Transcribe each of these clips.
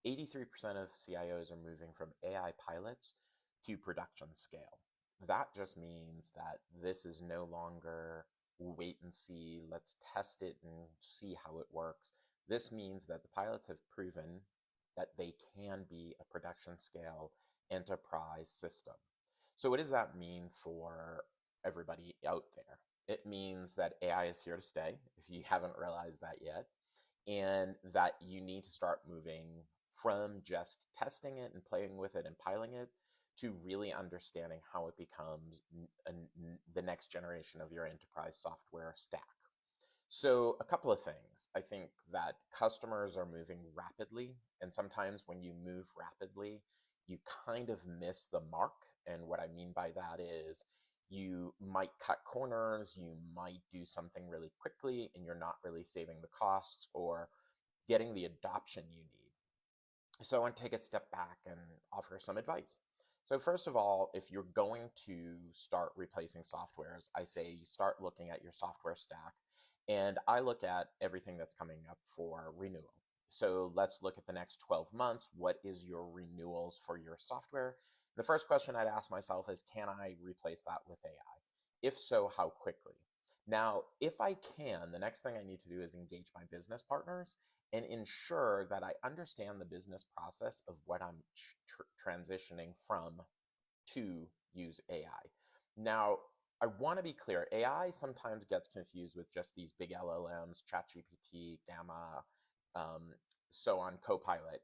83% of CIOs are moving from AI pilots to production scale. That just means that this is no longer wait and see, let's test it and see how it works. This means that the pilots have proven that they can be a production scale enterprise system. So what does that mean for everybody out there? It means that AI is here to stay, if you haven't realized that yet, and that you need to start moving from just testing it and playing with it and piloting it to really understanding how it becomes the next generation of your enterprise software stack. So a couple of things. I think that customers are moving rapidly, and sometimes when you move rapidly, you kind of miss the mark. And what I mean by that is you might cut corners, you might do something really quickly, and you're not really saving the costs or getting the adoption you need. So I want to take a step back and offer some advice. So first of all, if you're going to start replacing softwares, I say you start looking at your software stack, and I look at everything that's coming up for renewal. So let's look at the next 12 months. What is your renewals for your software? The first question I'd ask myself is, can I replace that with AI? If so, how quickly? Now, if I can, the next thing I need to do is engage my business partners and ensure that I understand the business process of what I'm transitioning from to use AI. Now, I want to be clear, AI sometimes gets confused with just these big LLMs, ChatGPT, Gamma, so on, Copilot.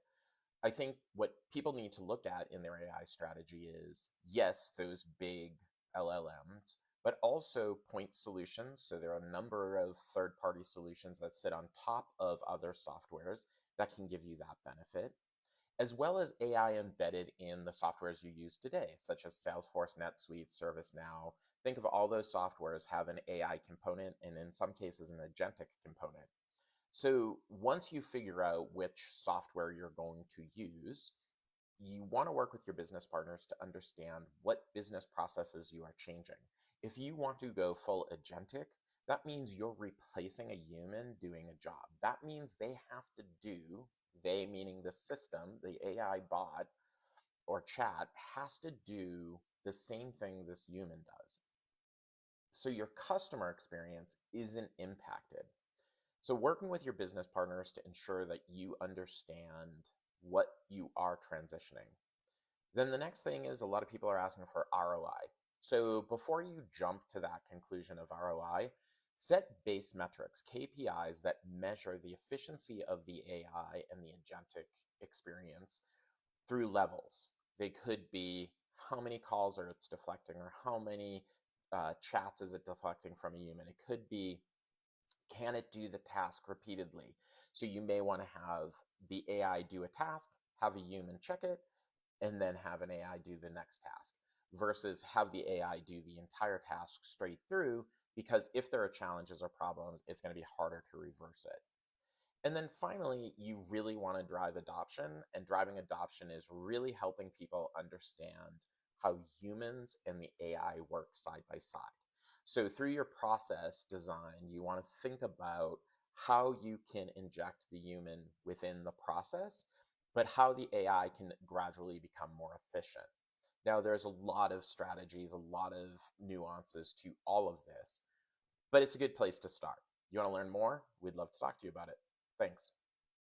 I think what people need to look at in their AI strategy is, yes, those big LLMs, but also point solutions. So there are a number of third-party solutions that sit on top of other softwares that can give you that benefit, as well as AI embedded in the softwares you use today, such as Salesforce, NetSuite, ServiceNow. Think of all those softwares have an AI component and in some cases an agentic component. So once you figure out which software you're going to use, you want to work with your business partners to understand what business processes you are changing. If you want to go full agentic, that means you're replacing a human doing a job. That means they have to do, they meaning the system, the AI bot or chat, has to do the same thing this human does. So your customer experience isn't impacted. So working with your business partners to ensure that you understand what you are transitioning. Then the next thing is a lot of people are asking for ROI. So before you jump to that conclusion of ROI, set base metrics, KPIs that measure the efficiency of the AI and the agentic experience through levels. They could be how many calls are it's deflecting or how many chats is it deflecting from a human. It could be, can it do the task repeatedly? So you may want to have the AI do a task, have a human check it, and then have an AI do the next task versus have the AI do the entire task straight through, because if there are challenges or problems, it's going to be harder to reverse it. And then finally, you really want to drive adoption, and driving adoption is really helping people understand how humans and the AI work side by side. So through your process design, you want to think about how you can inject the human within the process, but how the AI can gradually become more efficient. Now, there's a lot of strategies, a lot of nuances to all of this, but it's a good place to start. You want to learn more? We'd love to talk to you about it. Thanks.